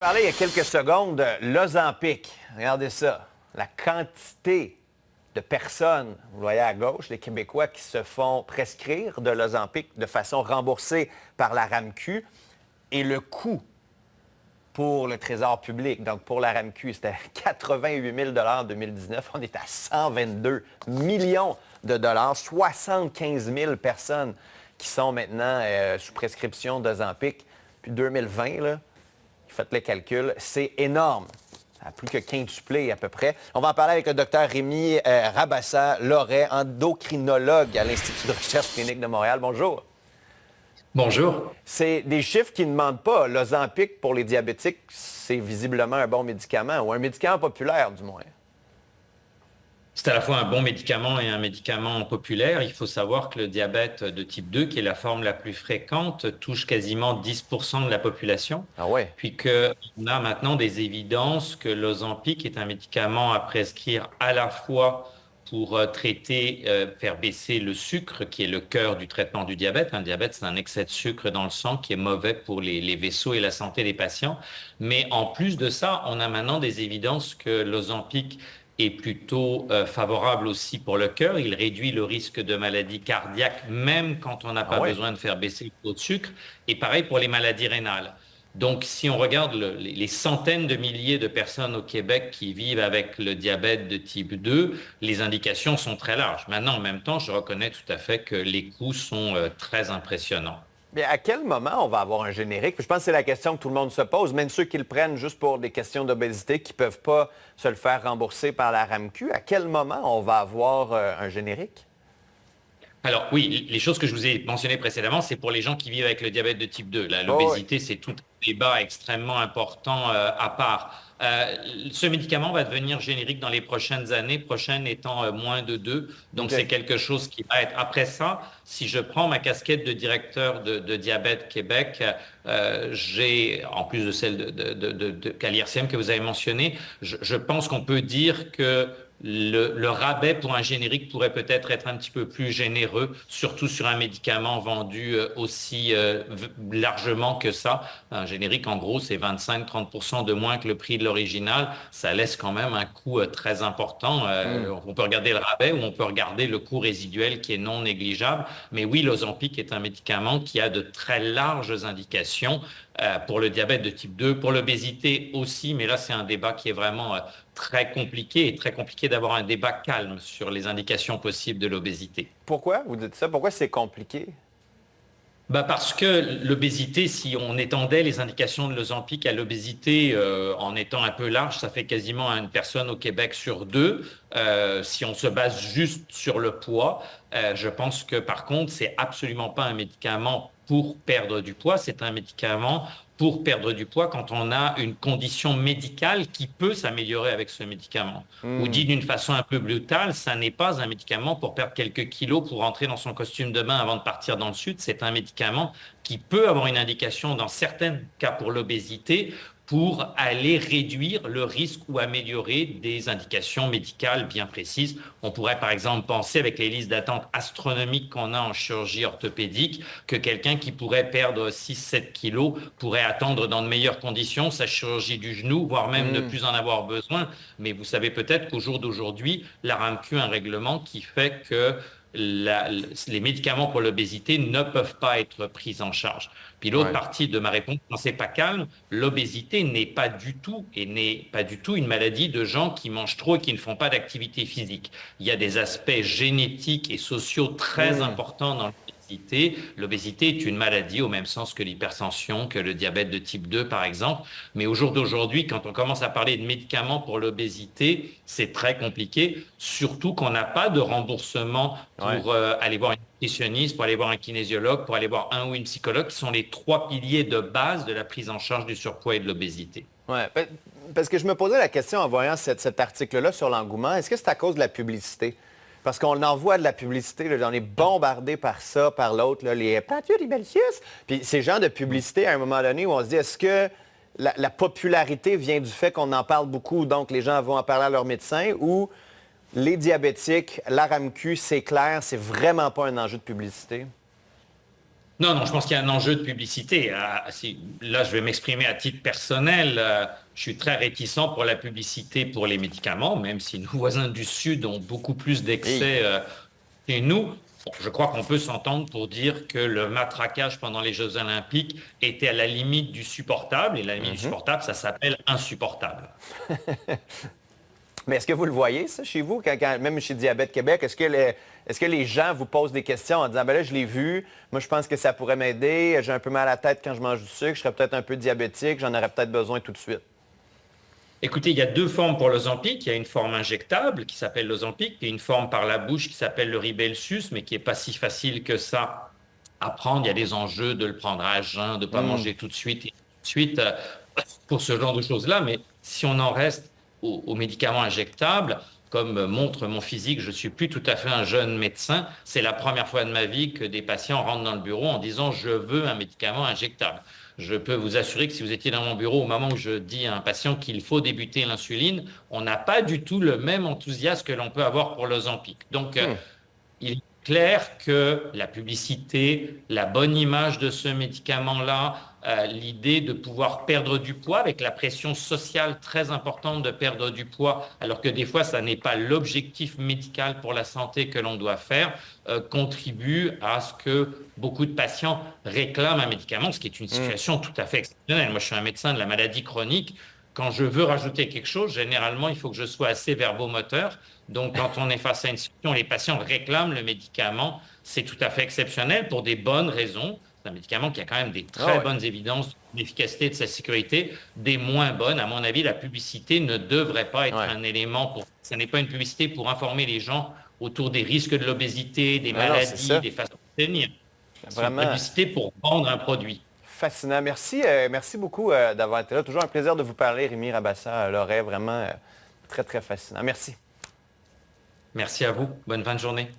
Parlais il y a quelques secondes de l'Ozempic. Regardez ça. La quantité de personnes, vous voyez à gauche, les Québécois qui se font prescrire de l'Ozempic de façon remboursée par la RAMQ et le coût pour le Trésor public, donc pour la RAMQ, c'était 88 000 en 2019. On est à 122 millions de dollars, 75 000 personnes qui sont maintenant sous prescription d'Ozempic. Puis 2020, là, faites les calculs, c'est énorme. Ça a plus que quintuplé à peu près. On va en parler avec le docteur Rémi Rabassa-Loret, endocrinologue à l'Institut de recherche clinique de Montréal. Bonjour. Bonjour. C'est des chiffres qui ne mentent pas. L'Ozempic pour les diabétiques, c'est visiblement un bon médicament, ou un médicament populaire du moins. C'est à la fois un bon médicament et un médicament populaire. Il faut savoir que le diabète de type 2, qui est la forme la plus fréquente, touche quasiment 10% de la population. Ah ouais? Puis qu'on a maintenant des évidences que l'Ozempic est un médicament à prescrire à la fois pour traiter, faire baisser le sucre, qui est le cœur du traitement du diabète. Un diabète, c'est un excès de sucre dans le sang qui est mauvais pour les vaisseaux et la santé des patients. Mais en plus de ça, on a maintenant des évidences que l'Ozempic est plutôt favorable aussi pour le cœur. Il réduit le risque de maladies cardiaques, même quand on n'a pas besoin de faire baisser le taux de sucre. Et pareil pour les maladies rénales. Donc, si on regarde les centaines de milliers de personnes au Québec qui vivent avec le diabète de type 2, les indications sont très larges. Maintenant, en même temps, je reconnais tout à fait que les coûts sont très impressionnants. Bien, à quel moment on va avoir un générique? Je pense que c'est la question que tout le monde se pose, même ceux qui le prennent juste pour des questions d'obésité, qui ne peuvent pas se le faire rembourser par la RAMQ. À quel moment on va avoir un générique? Alors oui, les choses que je vous ai mentionnées précédemment, c'est pour les gens qui vivent avec le diabète de type 2. L'obésité, c'est tout un débat extrêmement important à part. Ce médicament va devenir générique dans les prochaines années, prochaine étant moins de 2. Donc c'est quelque chose qui va être. Après ça, si je prends ma casquette de directeur de Diabète Québec, j'ai, en plus de celle qu'à l'IRCM que vous avez mentionné, je pense qu'on peut dire que le rabais pour un générique pourrait peut-être être un petit peu plus généreux, surtout sur un médicament vendu aussi largement que ça. Un générique, en gros, c'est 25-30% de moins que le prix de l'original. Ça laisse quand même un coût très important. On peut regarder le rabais ou on peut regarder le coût résiduel qui est non négligeable. Mais oui, l'Ozempic est un médicament qui a de très larges indications pour le diabète de type 2, pour l'obésité aussi, mais là, c'est un débat qui est vraiment très compliqué et très compliqué d'avoir un débat calme sur les indications possibles de l'obésité. Pourquoi vous dites ça? Pourquoi c'est compliqué? Parce que l'obésité, si on étendait les indications de l'Ozempic à l'obésité en étant un peu large, ça fait quasiment une personne au Québec sur 2. Si on se base juste sur le poids, je pense que par contre, c'est absolument pas un médicament pour perdre du poids, c'est un médicament pour perdre du poids quand on a une condition médicale qui peut s'améliorer avec ce médicament. Ou dit d'une façon un peu brutale, ça n'est pas un médicament pour perdre quelques kilos pour rentrer dans son costume de bain avant de partir dans le sud. C'est un médicament qui peut avoir une indication dans certains cas pour l'obésité, pour aller réduire le risque ou améliorer des indications médicales bien précises. On pourrait par exemple penser, avec les listes d'attente astronomiques qu'on a en chirurgie orthopédique, que quelqu'un qui pourrait perdre 6-7 kilos pourrait attendre dans de meilleures conditions sa chirurgie du genou, voire même ne plus en avoir besoin. Mais vous savez peut-être qu'au jour d'aujourd'hui, la RAMQ a un règlement qui fait que les médicaments pour l'obésité ne peuvent pas être pris en charge. Puis l'autre partie de ma réponse, quand c'est pas calme, l'obésité n'est pas du tout une maladie de gens qui mangent trop et qui ne font pas d'activité physique. Il y a des aspects génétiques et sociaux très importants dans l'obésité. L'obésité est une maladie au même sens que l'hypertension, que le diabète de type 2 par exemple. Mais au jour d'aujourd'hui, quand on commence à parler de médicaments pour l'obésité, c'est très compliqué, surtout qu'on n'a pas de remboursement pour aller voir une nutritionniste, pour aller voir un kinésiologue, pour aller voir un ou une psychologue, qui sont les 3 piliers de base de la prise en charge du surpoids et de l'obésité. Oui, parce que je me posais la question en voyant cet article-là sur l'engouement. Est-ce que c'est à cause de la publicité? Parce qu'on envoie de la publicité, là, on est bombardé par ça, par l'autre, là, les Plature Libellius. Puis ces genres de publicité, à un moment donné, où on se dit, est-ce que la popularité vient du fait qu'on en parle beaucoup, donc les gens vont en parler à leur médecin, ou les diabétiques, la RAMQ, c'est clair, c'est vraiment pas un enjeu de publicité? Non, non, je pense qu'il y a un enjeu de publicité. Là, je vais m'exprimer à titre personnel. Je suis très réticent pour la publicité pour les médicaments, même si nos voisins du Sud ont beaucoup plus Hey. d'excès chez nous. Bon, je crois qu'on peut s'entendre pour dire que le matraquage pendant les Jeux Olympiques était à la limite du supportable. Et la limite du supportable, ça s'appelle insupportable. Mais est-ce que vous le voyez, ça, chez vous, même chez Diabète Québec, est-ce que les gens vous posent des questions en disant, ben là, je l'ai vu, moi, je pense que ça pourrait m'aider, j'ai un peu mal à la tête quand je mange du sucre, je serais peut-être un peu diabétique, j'en aurais peut-être besoin tout de suite. Écoutez, il y a deux formes pour l'Ozempic. Il y a une forme injectable qui s'appelle l'Ozempic, et une forme par la bouche qui s'appelle le Ribelsus, mais qui n'est pas si facile que ça à prendre. Il y a des enjeux de le prendre à jeun, de ne pas manger tout de suite et tout de suite pour ce genre de choses-là. Mais si on en reste aux médicaments injectables, comme montre mon physique, je ne suis plus tout à fait un jeune médecin. C'est la première fois de ma vie que des patients rentrent dans le bureau en disant «Je veux un médicament injectable». Je peux vous assurer que si vous étiez dans mon bureau au moment où je dis à un patient qu'il faut débuter l'insuline, on n'a pas du tout le même enthousiasme que l'on peut avoir pour l'Ozempic. Donc, il est clair que la publicité, la bonne image de ce médicament-là, l'idée de pouvoir perdre du poids avec la pression sociale très importante de perdre du poids, alors que des fois, ça n'est pas l'objectif médical pour la santé que l'on doit faire, contribue à ce que beaucoup de patients réclament un médicament, ce qui est une situation tout à fait exceptionnelle. Moi, je suis un médecin de la maladie chronique. Quand je veux rajouter quelque chose, généralement, il faut que je sois assez verbomoteur. Donc, quand on est face à une situation, les patients réclament le médicament, c'est tout à fait exceptionnel pour des bonnes raisons. C'est un médicament qui a quand même des Ah très ouais. bonnes évidences d'efficacité et de sa sécurité, des moins bonnes. À mon avis, la publicité ne devrait pas être Ouais. un élément pour... Ce n'est pas une publicité pour informer les gens autour des risques de l'obésité, des Non, non, c'est maladies, ça. des façons de tenir. C'est une Vraiment publicité pour vendre un produit. fascinant. Merci, merci beaucoup d'avoir été là. Toujours un plaisir de vous parler, Rémi Rabassa Loret. Vraiment très, très fascinant. Merci. Merci à vous. Bonne fin de journée.